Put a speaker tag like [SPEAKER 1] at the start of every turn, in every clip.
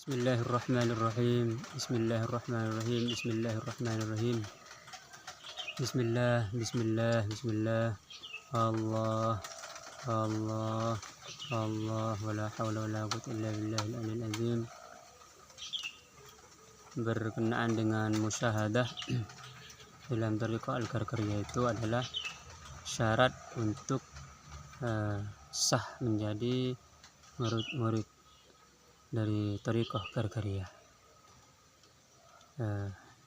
[SPEAKER 1] Bismillahirrahmanirrahim. Bismillahirrahmanirrahim. Bismillahirrahmanirrahim. Bismillah, bismillah, bismillah. Allah, Allah, Allah. Wala hawla wala quwwata illa billahil aliyyil azim. Berkenaan dengan musyahadah dalam thariqah al-Karkariyah itu adalah syarat untuk sah menjadi murid dari thariqah Karkariyah.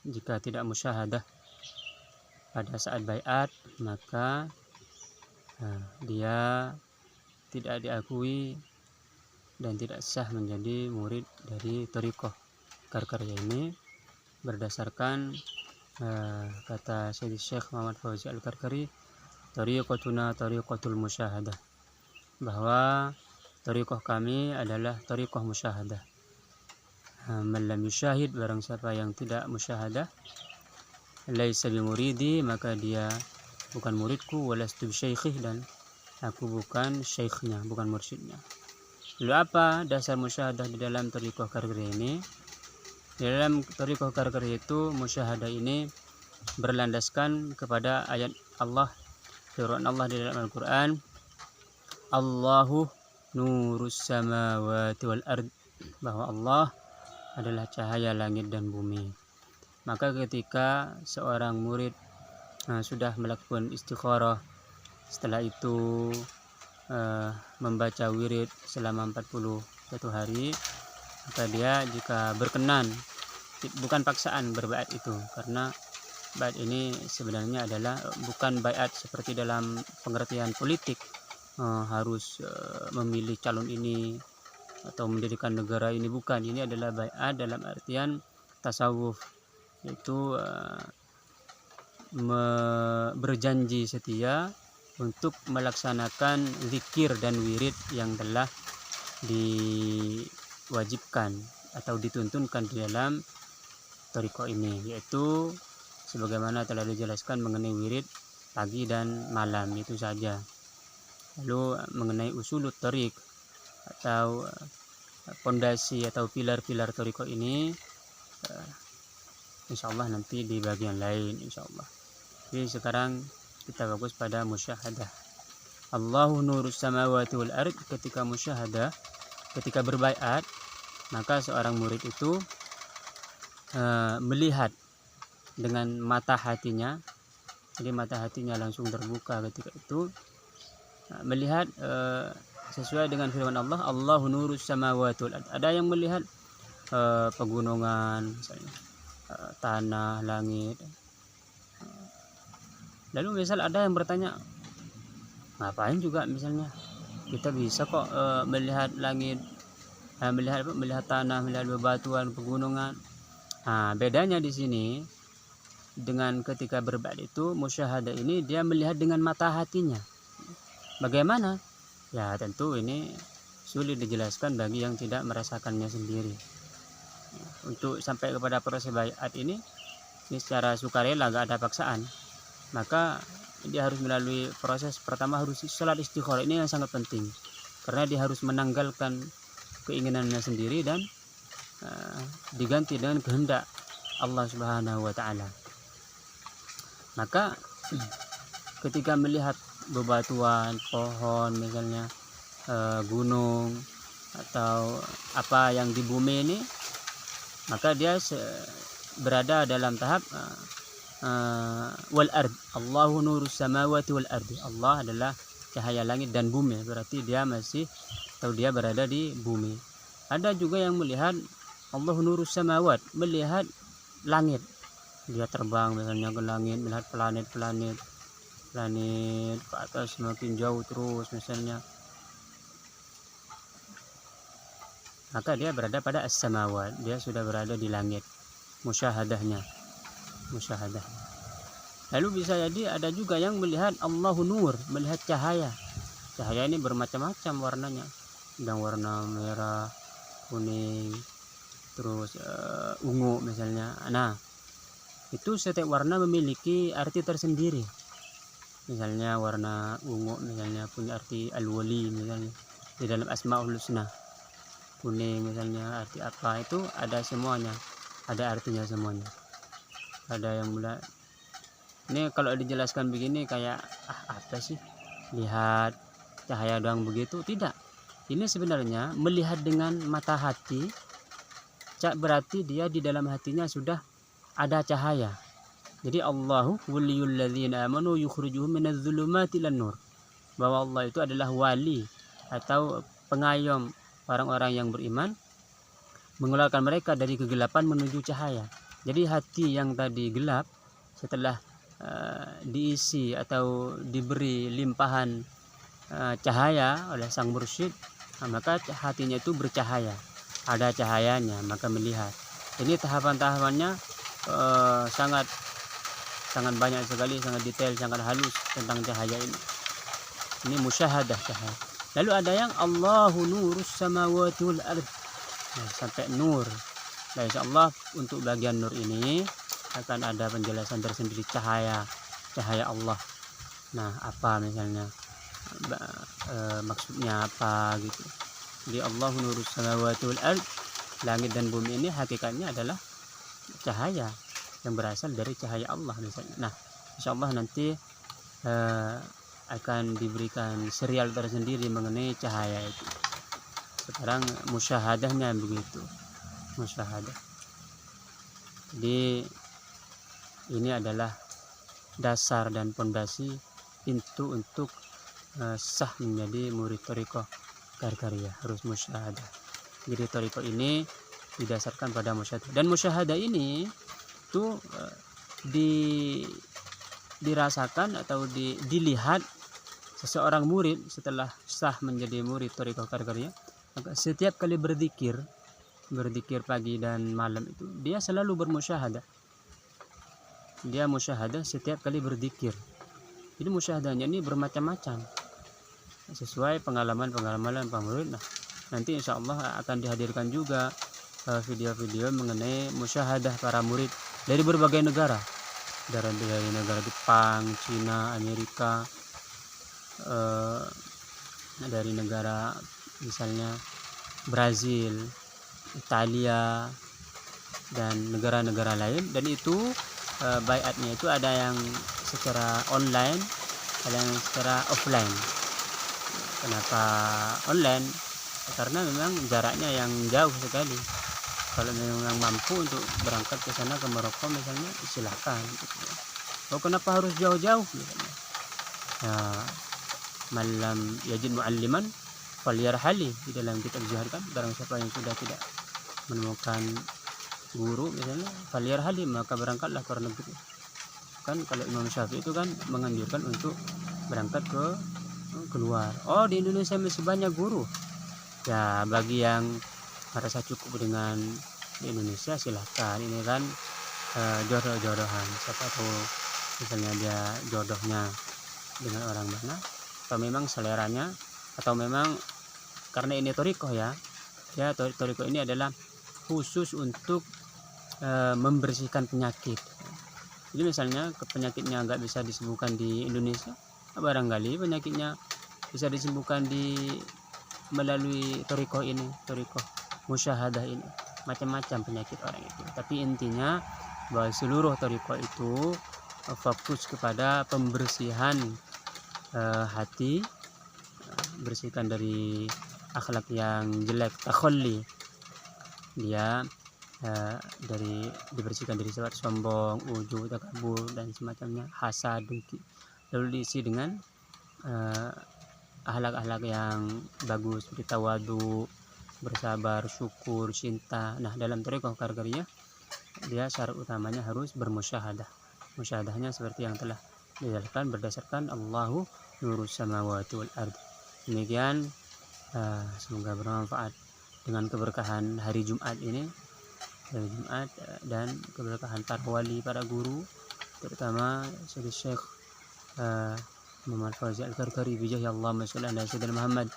[SPEAKER 1] Jika tidak musyahadah pada saat baiat, maka dia tidak diakui dan tidak sah menjadi murid dari thariqah Karkariyah ini, berdasarkan kata Syekh Muhammad Fauzi Al-Karkari, thariqatuna thariqatul musyahadah, bahwa thariqah kami adalah thariqah musyahadah. Man lam yusyahid, barang siapa yang tidak musyahadah, laisa bimuridi, maka dia bukan muridku, walastu bisyaikhi, dan aku bukan syekhnya, bukan mursyidnya. Lalu apa dasar musyahadah di dalam thariqah Karkariyah ini? Di dalam thariqah Karkariyah itu, musyahadah ini berlandaskan kepada ayat Allah, firman Allah di dalam Al-Quran, Allahu nurus samawati wal ard, bahwa Allah adalah cahaya langit dan bumi. Maka ketika seorang murid sudah melakukan istikharah, setelah itu membaca wirid selama 41 hari, maka dia jika berkenan, bukan paksaan berbaiat itu, karena baiat ini sebenarnya adalah bukan baiat seperti dalam pengertian politik, harus memilih calon ini atau mendirikan negara ini, bukan. Ini adalah baiat dalam artian tasawuf, yaitu berjanji setia untuk melaksanakan zikir dan wirid yang telah diwajibkan atau dituntunkan di dalam thariqah ini, yaitu sebagaimana telah dijelaskan mengenai wirid pagi dan malam, itu saja. Lalu mengenai usulut thariq atau pondasi atau pilar-pilar thariqah ini, insyaallah nanti di bagian lain, insyaallah. Jadi sekarang kita fokus pada musyahadah. Allahu nurus samawati wal ard. Ketika musyahadah, ketika berbaiat, maka seorang murid itu melihat dengan mata hatinya. Jadi mata hatinya langsung terbuka ketika itu, melihat sesuai dengan firman Allah, Allahu nurus samawati wal ard. Ada yang melihat pegunungan, misalnya tanah, langit. Lalu misal ada yang bertanya, ngapain juga misalnya kita bisa kok melihat langit, melihat tanah, melihat bebatuan, pegunungan. Bedanya di sini dengan ketika berbaiat itu, musyahadah ini dia melihat dengan mata hatinya. Bagaimana? Ya tentu ini sulit dijelaskan bagi yang tidak merasakannya sendiri. Untuk sampai kepada proses baiat ini secara sukarela, gak ada paksaan. Maka dia harus melalui proses pertama, harus sholat istikharah. Ini yang sangat penting, karena dia harus menanggalkan keinginannya sendiri dan diganti dengan kehendak Allah Subhanahu wa Ta'ala. Maka ketika melihat bebatuan, pohon, misalnya gunung atau apa yang di bumi ini, maka dia berada dalam tahap wal ard. Allahu nurus samawati wal ard. Allah adalah cahaya langit dan bumi, berarti dia masih, atau dia berada di bumi. Ada juga yang melihat Allahu nurus samawat, melihat langit, dia terbang misalnya ke langit, melihat planet ke atas semakin jauh terus misalnya, maka dia berada pada as-samawat, dia sudah berada di langit, musyahadah. Lalu bisa jadi ada juga yang melihat Allahu nur, melihat cahaya ini bermacam-macam warnanya, yang warna merah, kuning, terus ungu misalnya. Nah, itu setiap warna memiliki arti tersendiri. Misalnya warna ungu misalnya punya arti al-wali misalnya di dalam Asmaul Husna. kuning misalnya arti apa, itu ada semuanya, ada artinya semuanya. Ada yang mulai ini kalau dijelaskan begini kayak apa sih, lihat cahaya doang begitu, tidak. Ini sebenarnya melihat dengan mata hati, berarti dia di dalam hatinya sudah ada cahaya. Jadi Allahu waliyul ladzina amanu yukhrijuhum minadz zulumati ilan nur, bahwa Allah itu adalah wali atau pengayom orang-orang yang beriman, mengeluarkan mereka dari kegelapan menuju cahaya. Jadi hati yang tadi gelap setelah diisi atau diberi limpahan cahaya oleh sang mursyid, maka hatinya itu bercahaya, ada cahayanya, maka melihat. Ini tahapan-tahapannya sangat banyak sekali, sangat detail, sangat halus tentang cahaya ini. Ini musyahadah cahaya. Lalu ada yang Allahu nurus samawati wal ardh, sampai nur. Nah, insyaallah untuk bagian nur ini akan ada penjelasan tersendiri, cahaya Allah. Nah, apa misalnya maksudnya apa gitu. Jadi Allahu nurus samawati wal ardh, langit dan bumi ini hakikatnya adalah cahaya yang berasal dari cahaya Allah misalnya. Nah, insyaallah nanti akan diberikan serial tersendiri mengenai cahaya itu. Sekarang musyahadahnya begitu, musyahadah. Jadi ini adalah dasar dan pondasi pintu untuk sah menjadi murid thariqah Karkariyah, harus musyahadah. Jadi thariqah ini didasarkan pada musyahadah, dan musyahadah ini tuh dirasakan atau dilihat seseorang murid setelah sah menjadi murid thariqah Karkariyah. Maka setiap kali berzikir pagi dan malam itu dia selalu bermusyahadah. Dia musyahadah setiap kali berzikir. Jadi musyahadahnya ini bermacam-macam sesuai pengalaman para murid. Nah, nanti insyaallah akan dihadirkan juga video-video mengenai musyahadah para murid dari berbagai negara, dari negara Jepang, Cina, Amerika, dari negara misalnya Brazil, Italia, dan negara-negara lain. Dan itu baiatnya itu ada yang secara online, ada yang secara offline. Kenapa online? Karena memang jaraknya yang jauh sekali. Kalau memang mampu untuk berangkat ke sana, ke Maroko misalnya, silakan gitu. Oh, kenapa harus jauh-jauh misalnya? Nah, malam yajid mualliman falyarhali, di dalam kitab Zuhad kan, barang siapa yang sudah tidak menemukan guru misalnya, falyarhali, maka berangkatlah ke luar negeri. Kan kalau Imam Syafi'i itu kan menganjurkan untuk berangkat ke keluar. Oh, di Indonesia masih banyak guru. Ya, bagi yang merasa cukup dengan di Indonesia silahkan. Ini kan jodoh-jodohan, siapa tahu misalnya dia jodohnya dengan orang mana, atau memang seleranya, atau memang karena ini thariqah ya thariqah ini adalah khusus untuk membersihkan penyakit. Jadi misalnya penyakitnya nggak bisa disembuhkan di Indonesia, barangkali penyakitnya bisa disembuhkan melalui thariqah ini, thariqah musyahadah ini. Macam-macam penyakit orang itu, tapi intinya bahwa seluruh thariqah itu fokus kepada pembersihan hati, bersihkan dari akhlak yang jelek, takhalli, dia dibersihkan dari sifat sombong, ujub, takabur, dan semacamnya, hasad, dengki, lalu diisi dengan akhlak-akhlak yang bagus seperti tawadu, bersabar, syukur, cinta. Nah, dalam thariqah Karkariyah dia syarat utamanya harus bermusyahadah. Musyahadahnya seperti yang telah dijelaskan berdasarkan Allahu nurus samawati wal ardh. Demikian, semoga bermanfaat dengan keberkahan hari Jumat ini, dan keberkahan para wali, para guru, terutama Syekh Muhammad Fauzi Al-Karkari, bijahi Allahumma sholli ala sayyidina Muhammad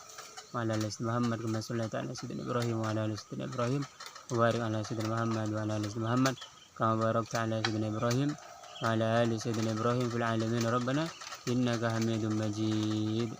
[SPEAKER 1] wa ala ali sayyidina Muhammad kama shallaita ala sayyidina Ibrahim wa ala ali sayyidina Ibrahim wa barik ala sayyidina Muhammad wa ala ali sayyidina Muhammad kama barakta ala sayyidina Ibrahim wa ala ali sayyidina Ibrahim fil alamin rabbana innaka Hamidum Majid.